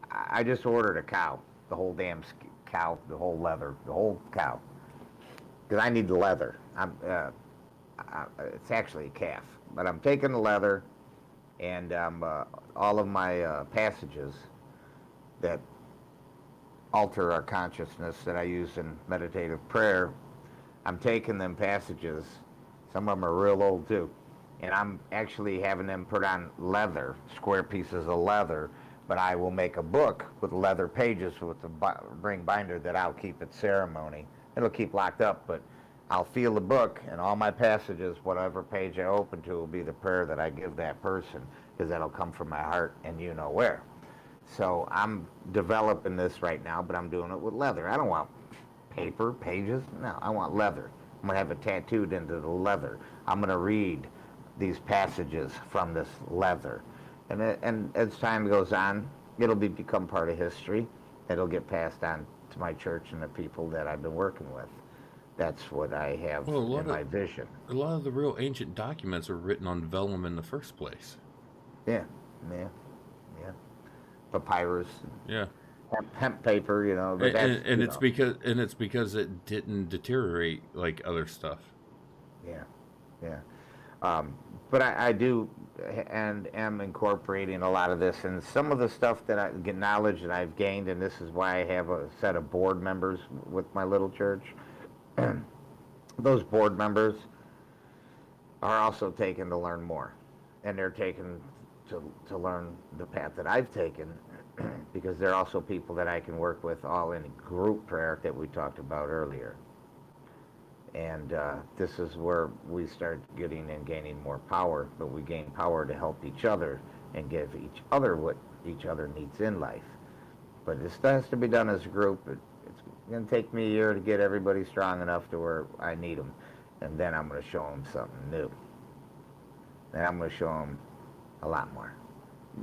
I just ordered a cow, the whole damn cow, the whole leather, the whole cow, because I need the leather. It's actually a calf, but I'm taking the leather, and all of my passages that alter our consciousness that I use in meditative prayer. I'm taking them passages. Some of them are real old too, and I'm actually having them put on leather, square pieces of leather. But I will make a book with leather pages with the ring binder that I'll keep at ceremony. It'll keep locked up, but I'll feel the book, and all my passages, whatever page I open to, will be the prayer that I give that person, because that'll come from my heart and you know where. So I'm developing this right now, but I'm doing it with leather. I don't want paper, pages. No, I want leather. I'm going to have it tattooed into the leather. I'm going to read these passages from this leather. And as time goes on, it'll become part of history. It'll get passed on to my church and the people that I've been working with. That's what I have in my vision. A lot of the real ancient documents are written on vellum in the first place. Yeah, yeah, yeah. Papyrus, Yeah. hemp paper, But that's, and it's because it didn't deteriorate like other stuff. Yeah, yeah. But I do and am incorporating a lot of this, and some of the stuff that I get knowledge that I've gained, and this is why I have a set of board members with my little church. Those board members are also taken to learn more, and they're taken to learn the path that I've taken, because they're also people that I can work with all in group prayer that we talked about earlier. And this is where we start getting and gaining more power, but we gain power to help each other and give each other what each other needs in life. But this has to be done as a group. It's going to take me a year to get everybody strong enough to where I need them. And then I'm going to show them something new. And I'm going to show them a lot more.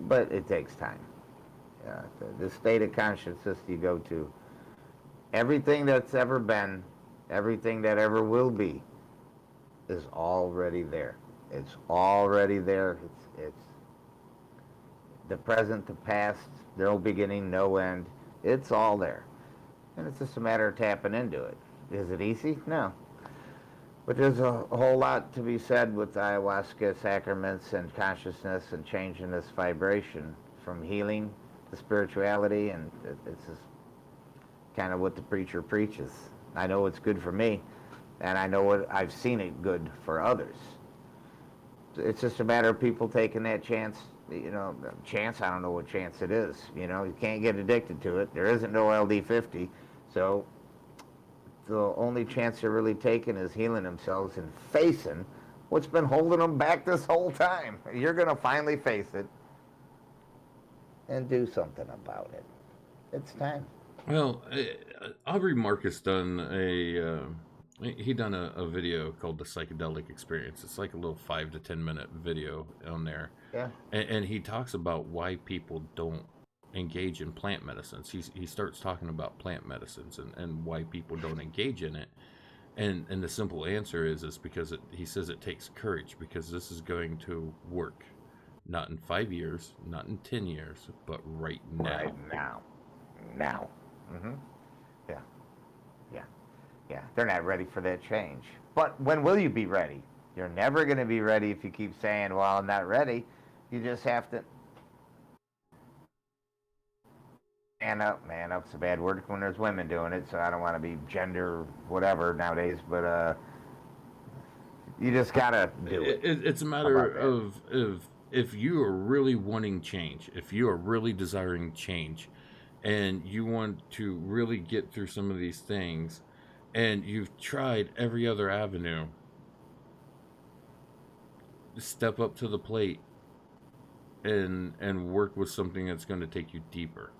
But it takes time. The state of consciousness you go to, everything that's ever been, everything that ever will be, is already there. It's already there. It's the present, the past, no beginning, no end. It's all there. And it's just a matter of tapping into it. Is it easy? No. But there's a whole lot to be said with ayahuasca sacraments and consciousness and changing this vibration from healing to spirituality, and it's just kind of what the preacher preaches. I know it's good for me, and I know I've seen it good for others. It's just a matter of people taking that chance. Chance, I don't know what chance it is. You can't get addicted to it. There isn't no LD50, so the only chance they're really taking is healing themselves and facing what's been holding them back this whole time. You're going to finally face it and do something about it. It's time. Well, Aubrey Marcus done he done a video called the Psychedelic Experience. It's like a little 5 to 10 minute video on there. Yeah. And he talks about why people don't engage in plant medicines. He starts talking about plant medicines and why people don't engage in it. And the simple answer is because he says it takes courage, because this is going to work. Not in 5 years, not in 10 years, but right now. Right now. now. Mm-hmm. Yeah, yeah, yeah. They're not ready for that change. But when will you be ready? You're never going to be ready if you keep saying, well, I'm not ready. You just have to man up. Man up's a bad word when there's women doing it, so I don't want to be gender whatever nowadays, but you just got to do it. It's a How matter about that? of if you are really wanting change, if you are really desiring change, and you want to really get through some of these things, and you've tried every other avenue, step up to the plate and work with something that's going to take you deeper.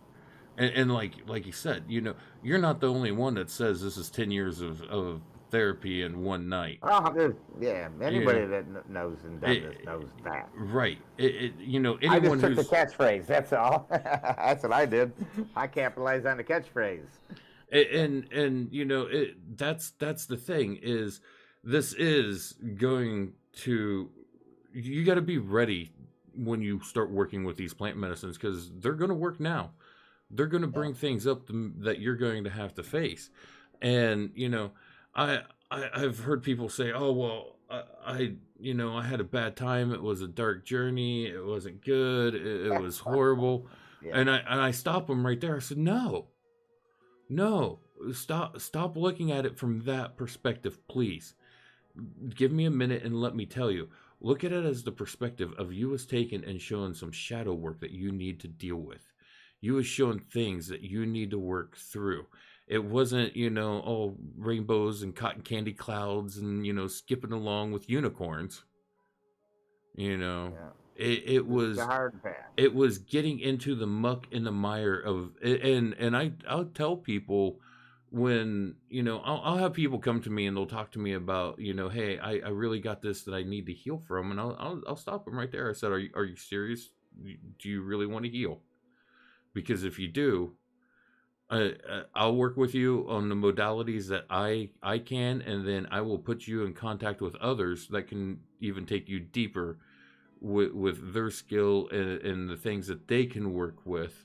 And like you said, you're not the only one that says this is 10 years of therapy in one night. Oh, yeah. You know, Anybody that knows and done this it, knows that. right. I just Anyone took the who's catchphrase. That's all. That's what I did. I capitalized on the catchphrase. and that's the thing is this is going to you got to be ready when you start working with these plant medicines because they're going to work now. They're going to Yeah. bring things up that you're going to have to face. And I, I've heard people say, "Oh well, I had a bad time. It was a dark journey. It wasn't good. It was horrible." Yeah. And I stop them right there. I said, "No, no, stop looking at it from that perspective, please. Give me a minute and let me tell you. Look at it as the perspective of you was taken and shown some shadow work that you need to deal with. You was shown things that you need to work through. It wasn't, all rainbows and cotton candy clouds and, skipping along with unicorns. You know, Yeah. it This is the was hard path. it was getting into the muck and the mire of and I'll tell people when I'll have people come to me and they'll talk to me about hey, I really got this that I need to heal from, and I'll stop them right there. I said, are you serious? Do you really want to heal? Because if you do, I'll work with you on the modalities that I can, and then I will put you in contact with others that can even take you deeper with their skill and the things that they can work with.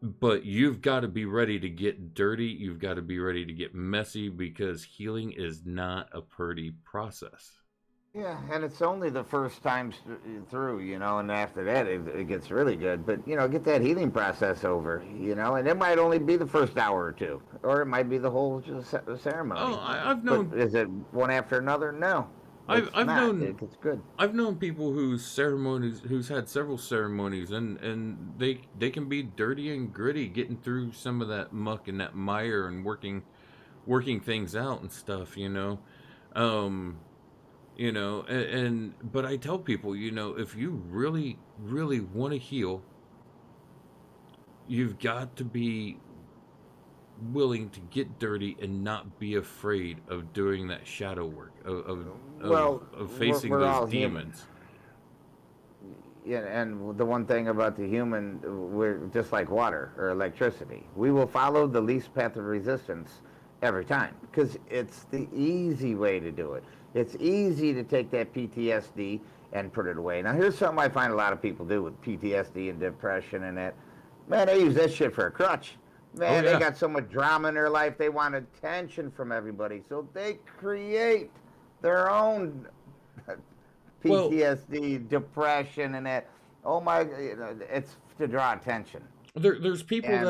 But you've got to be ready to get dirty. You've got to be ready to get messy because healing is not a pretty process. Yeah, and it's only the first time through, and after that it gets really good. But get that healing process over, and it might only be the first hour or two, or it might be the whole Oh, ceremony. I've But known, is it one after another? No, I've it's I've not. known, It's good. I've known people who's had several ceremonies, and they can be dirty and gritty, getting through some of that muck and that mire and working things out and stuff. Um, and but I tell people, if you really really want to heal, you've got to be willing to get dirty and not be afraid of doing that shadow work Well, of we're, facing we're those all human. demons. Yeah, and the one thing about the human, we're just like water or electricity. We will follow the least path of resistance every time because it's the easy way to do it. It's easy to take that PTSD and put it away. Now, here's something I find a lot of people do with PTSD and depression and that. Man, they use that shit for a crutch. Oh Man, they yeah. got so much drama in their life. They want attention from everybody. So they create their own Well, PTSD, depression, and that. Oh my, it's to draw attention. there's people And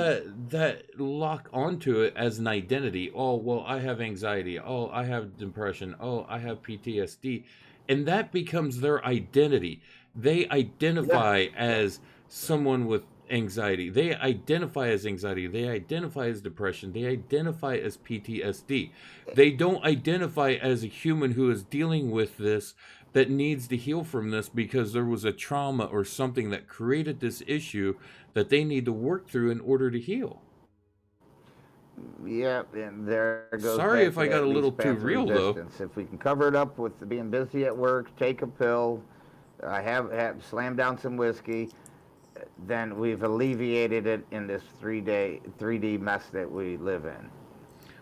that lock onto it as an identity. Oh well, I have anxiety. Oh, I have depression. Oh, I have PTSD, and that becomes their identity. They yeah, identify yeah, as someone with anxiety. They identify as anxiety. They identify as depression. They identify as PTSD. They don't identify as a human who is dealing with this, that needs to heal from this because there was a trauma or something that created this issue that they need to work through in order to heal. yeah. And there goes Sorry back if to I got a that little least too path of real though. resistance. If we can cover it up with being busy at work, take a pill, have slam down some whiskey, then we've alleviated it in this 3D mess that we live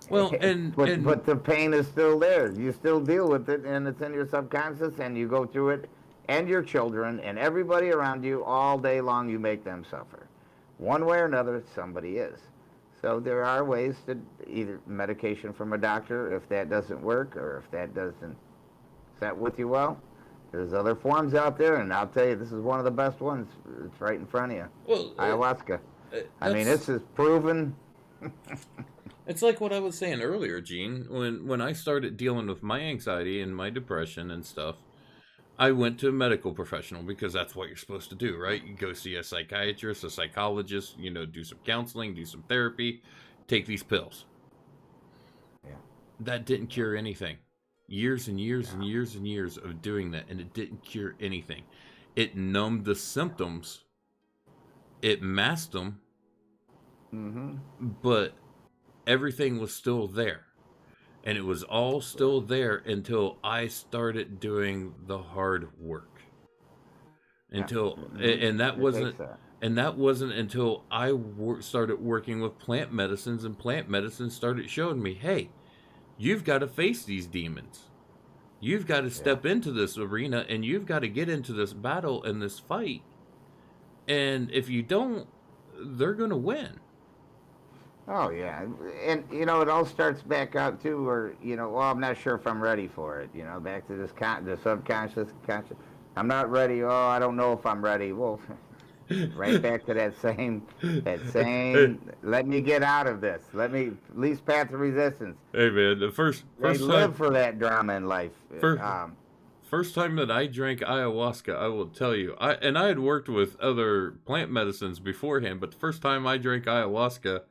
Well, in. and but the pain is still there. You still deal with it, and it's in your subconscious, and you go through it, and your children, and everybody around you all day long. You make them suffer. One way or another, somebody is. So there are ways to either medication from a doctor if that doesn't work, or if that doesn't set with you well. There's other forms out there, and I'll tell you, this is one of the best ones. It's right in front of you. Well, Ayahuasca. I mean, that's this is proven. it's like what I was saying earlier, Gene. When I started dealing with my anxiety and my depression and stuff, I went to a medical professional because that's what you're supposed to do, right? You go see a psychiatrist, a psychologist, do some counseling, do some therapy, take these pills. Yeah. That didn't cure anything. Years and years and No. years and years of doing that, and it didn't cure anything. It numbed the symptoms, it masked them, Mm-hmm. but everything was still there. And it was all still there until I started doing the hard work. Yeah. Until Mm-hmm. It takes that. and that wasn't until started working with plant medicines, and plant medicine started showing me, hey, you've got to face these demons. You've got to Yeah. step into this arena, and you've got to get into this battle and this fight. And if you don't, they're going to win. Oh yeah, and it all starts back out too, where well, I'm not sure if I'm ready for it. Back to the subconscious, conscious. I'm not ready. Oh, I don't know if I'm ready. Well, right back to that same. Let me get out of this. Let me least path of resistance. Hey man, the first They first time live for that drama in life. first Um, first time that I drank ayahuasca, I will tell you, I had worked with other plant medicines beforehand, but the first time I drank ayahuasca,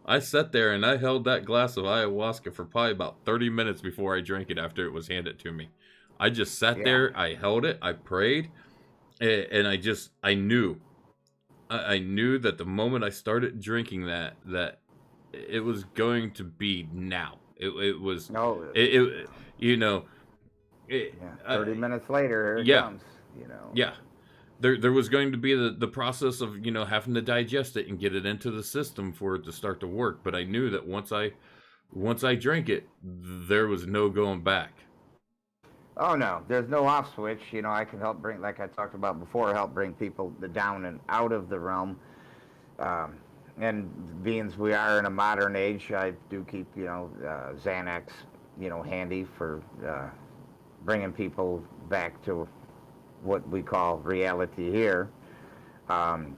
I sat there and I held that glass of ayahuasca for probably about 30 minutes before I drank it after it was handed to me. I just sat yeah. there, I held it, I prayed, and I knew. I knew that the moment I started drinking that it was going to be now. It was, No. it you know, it, Yeah. 30 minutes later, here it yeah, comes. yeah. There was going to be the process of having to digest it and get it into the system for it to start to work. But I knew that once I drank it, there was no going back. Oh no, there's no off switch. I can help bring, like I talked about before, help bring people down and out of the realm. Um, and being as we are in a modern age, I do keep Xanax, handy for bringing people back to what we call reality here. Um,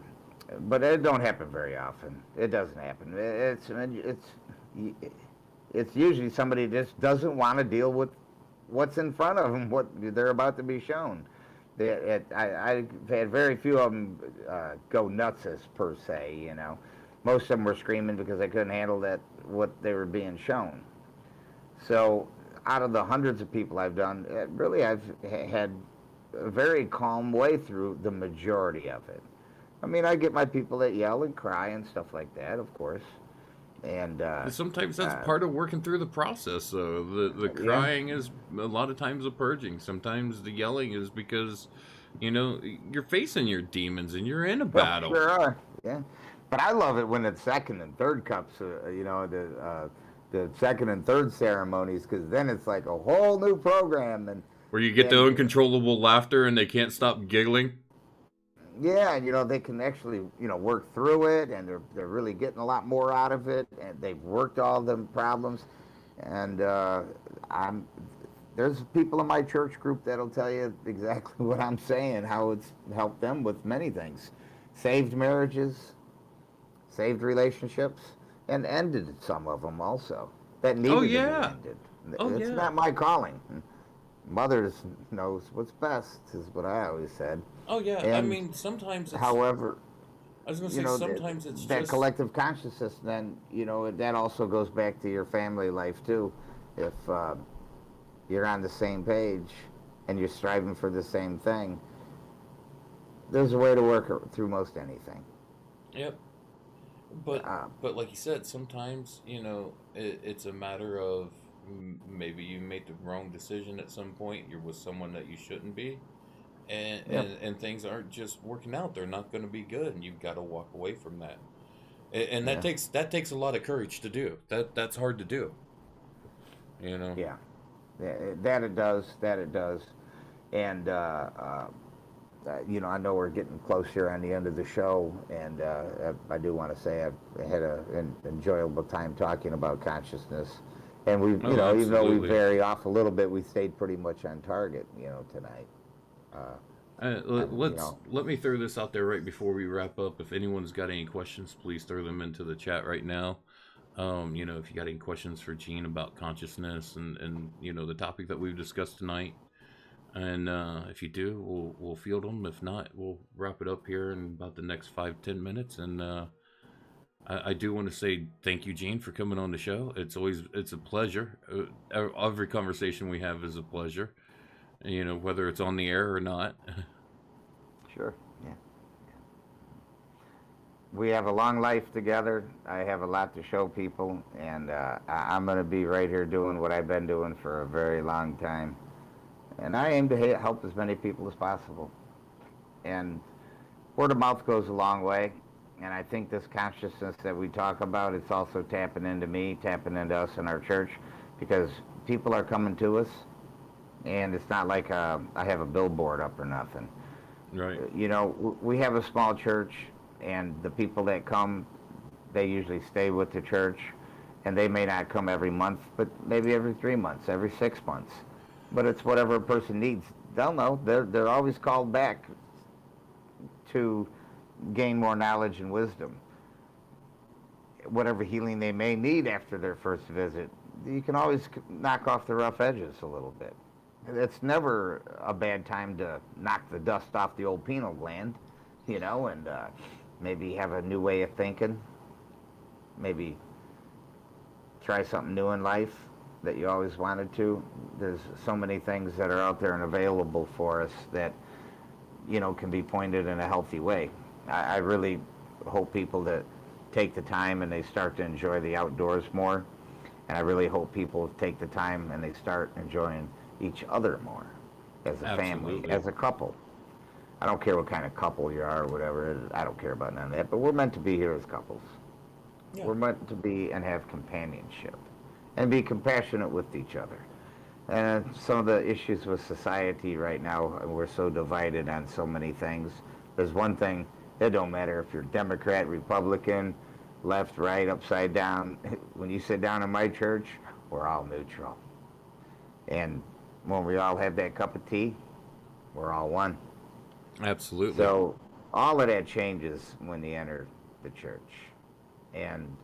but it don't happen very often. It doesn't happen. It's usually somebody just doesn't want to deal with what's in front of them, what they're about to be shown. I've had very few of them go nutses per se. Most of them were screaming because they couldn't handle what they were being shown. So out of the hundreds of people I've done, really I've had a very calm way through the majority of it. I mean, I get my people that yell and cry and stuff like that, of course. And Sometimes that's part of working through the process. So the yeah, crying is a lot of times the purging. Sometimes the yelling is because you're facing your demons and you're in a well, battle. sure are. Yeah, but I love it when the second and third cups, the second and third ceremonies, because then it's like a whole new program, Where you get the and uncontrollable laughter and they can't stop giggling. yeah, and they can actually work through it, and they're really getting a lot more out of it, and they've worked all the problems, and I'm there's people in my church group that'll tell you exactly what I'm saying, how it's helped them with many things, saved marriages, saved relationships, and ended some of them also that Oh needed to be yeah. ended. Oh It's yeah. not my calling. Mothers knows what's best, is what I always said. Oh yeah. I And mean, sometimes it's. however, I was gonna say sometimes it's that just. collective consciousness, then that also goes back to your family life too. If you're on the same page and you're striving for the same thing, there's a way to work through most anything. Yep. But Uh, but like you said, sometimes it's a matter of maybe you made the wrong decision at some point. You're with someone that you shouldn't be, and yep. things aren't just working out. They're not going to be good, and you've got to walk away from that. And Yeah. that takes a lot of courage to do. That's hard to do. You know. Yeah. That it does. That it does. And I know we're getting close here on the end of the show, and I do want to say I had an enjoyable time talking about consciousness. And we, Oh, even though we absolutely. vary off a little bit, we stayed pretty much on target, tonight. Let me throw this out there right before we wrap up. If anyone's got any questions, please throw them into the chat right now. If you got any questions for Gene about consciousness and the topic that we've discussed tonight, and if you do, we'll field them. If not, we'll wrap it up here in about the next 5-10 minutes. And I do want to say thank you, Gene, for coming on the show. It's a pleasure. Every conversation we have is a pleasure. Whether it's on the air or not. Sure. Yeah. We have a long life together. I have a lot to show people, and I'm going to be right here doing what I've been doing for a very long time. And I aim to help as many people as possible. And word of mouth goes a long way. And I think this consciousness that we talk about, it's also tapping into me, tapping into us in our church, because people are coming to us. And it's not like I have a billboard up or nothing. Right. We have a small church, and the people that come, they usually stay with the church, and they may not come every month, but maybe every 3 months, every 6 months. But it's whatever a person needs. They'll know. They're always called back to gain more knowledge and wisdom. Whatever healing they may need after their first visit, you can always knock off the rough edges a little bit. It's never a bad time to knock the dust off the old pineal gland, and maybe have a new way of thinking. Maybe try something new in life that you always wanted to. There's so many things that are out there and available for us that, can be pointed in a healthy way. I really hope people that take the time and they start to enjoy the outdoors more. And I really hope people take the time and they start enjoying each other more as a family, as a couple. I don't care what kind of couple you are or whatever. I don't care about none of that. But we're meant to be here as couples. Yeah. We're meant to be and have companionship and be compassionate with each other. And some of the issues with society right now, we're so divided on so many things. There's one thing, it don't matter if you're Democrat, Republican, left, right, upside down. When you sit down in my church, we're all neutral. And when we all have that cup of tea, we're all one. Absolutely. So all of that changes when you enter the church. And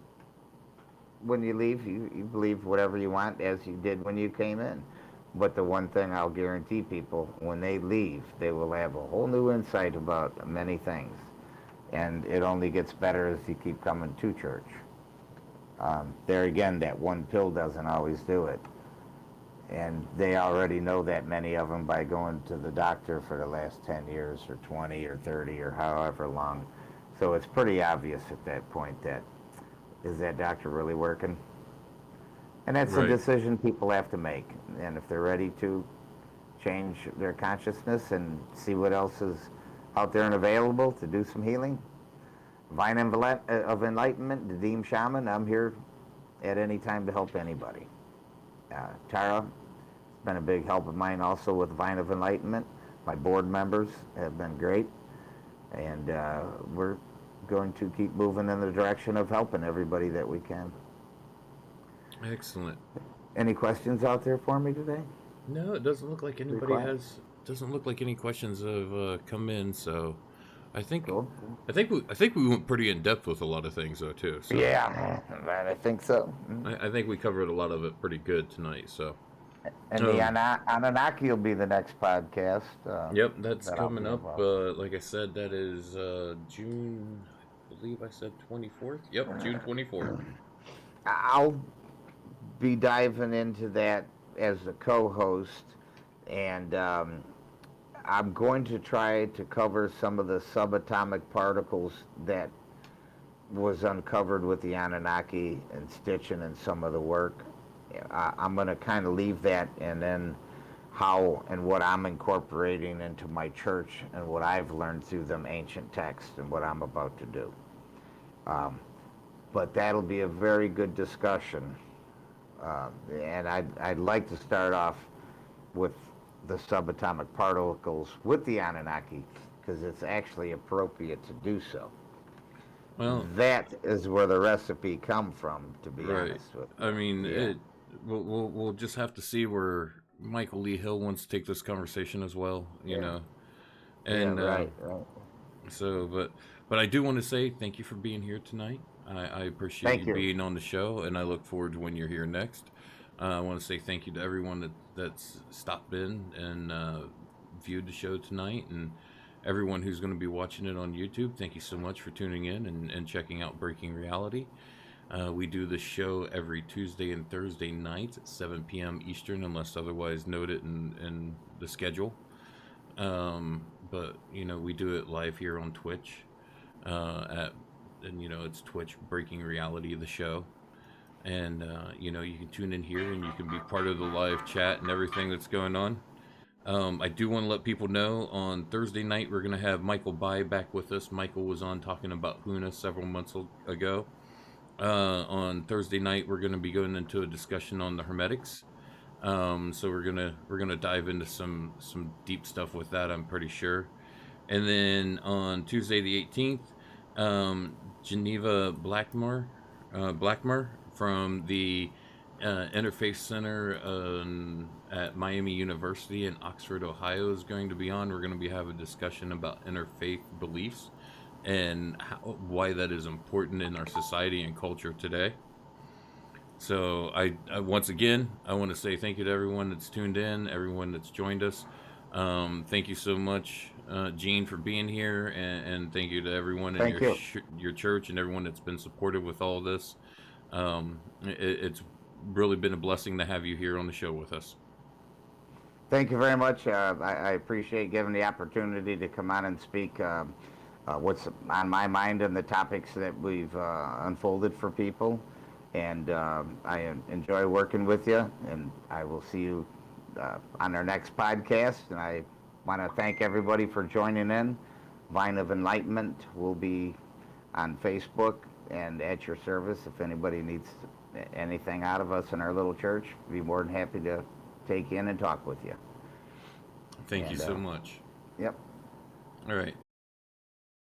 when you leave, you believe whatever you want as you did when you came in. But the one thing I'll guarantee people, when they leave, they will have a whole new insight about many things. And it only gets better as you keep coming to church. There again, that one pill doesn't always do it. And they already know that, many of them, by going to the doctor for the last 10 years or 20 or 30 or however long. So it's pretty obvious at that point that, is that doctor really working? And that's a decision people have to make. And if they're ready to change their consciousness and see what else is out there and available to do some healing, Vine of Enlightenment, the Urban Shaman, I'm here at any time to help anybody. Tara has been a big help of mine also with Vine of Enlightenment. My board members have been great. And we're going to keep moving in the direction of helping everybody that we can. Excellent. Any questions out there for me today? No, it doesn't look like anybody has. Doesn't look like any questions have come in. So, I think Cool. I think we went pretty in depth with a lot of things though too. So. Yeah, I think so. I think we covered a lot of it pretty good tonight. So. And the Anunnaki will be the next podcast. Yep, that's coming up. Like I said, that is June. I believe I said 24th. Yep, June 24th. I'll be diving into that as the co-host, and I'm going to try to cover some of the subatomic particles that was uncovered with the Anunnaki and Stitching and some of the work. I'm going to kind of leave that, and then how and what I'm incorporating into my church and what I've learned through them ancient texts and what I'm about to do. But that'll be a very good discussion. And I'd like to start off with the subatomic particles with the Anunnaki, because it's actually appropriate to do so. Well, That is where the recipe come from, to be right. honest with I you. mean, Yeah. we'll just have to see where Michael Lee Hill wants to take this conversation as well, you Yeah. know. Yeah. And Right. Right. so, but I do want to say thank you for being here tonight. I appreciate Thank you you. being on the show, and I look forward to when you're here next. I want to say thank you to everyone that's stopped in and viewed the show tonight, and everyone who's going to be watching it on YouTube. Thank you so much for tuning in and checking out Breaking Reality. We do the show every Tuesday and Thursday nights at 7 p.m. Eastern, unless otherwise noted in the schedule. But we do it live here on Twitch. At and it's Twitch Breaking Reality the show, and you can tune in here and you can be part of the live chat and everything that's going on. I do want to let people know on Thursday night we're going to have Michael Bai back with us. Michael was on talking about Huna several months ago. On Thursday night we're going to be going into a discussion on the Hermetics. So we're gonna dive into some deep stuff with that. I'm pretty sure. And then on Tuesday the 18th, Geneva Blackmore from the Interfaith Center at Miami University in Oxford, Ohio, is going to be on. We're going to be having a discussion about interfaith beliefs and why that is important in our society and culture today. So I once again I want to say thank you to everyone that's tuned in, everyone that's joined us. Thank you so much, Gene, for being here, and thank you to everyone in Thank you. your church and everyone that's been supportive with all this. It's really been a blessing to have you here on the show with us. Thank you very much. I appreciate giving the opportunity to come on and speak what's on my mind and the topics that we've unfolded for people. And I enjoy working with you. And I will see you on our next podcast. And I want to thank everybody for joining in. Vine of Enlightenment will be on Facebook and at your service. If anybody needs anything out of us in our little church, be more than happy to take in and talk with you. Thank you And so much. yep. All right.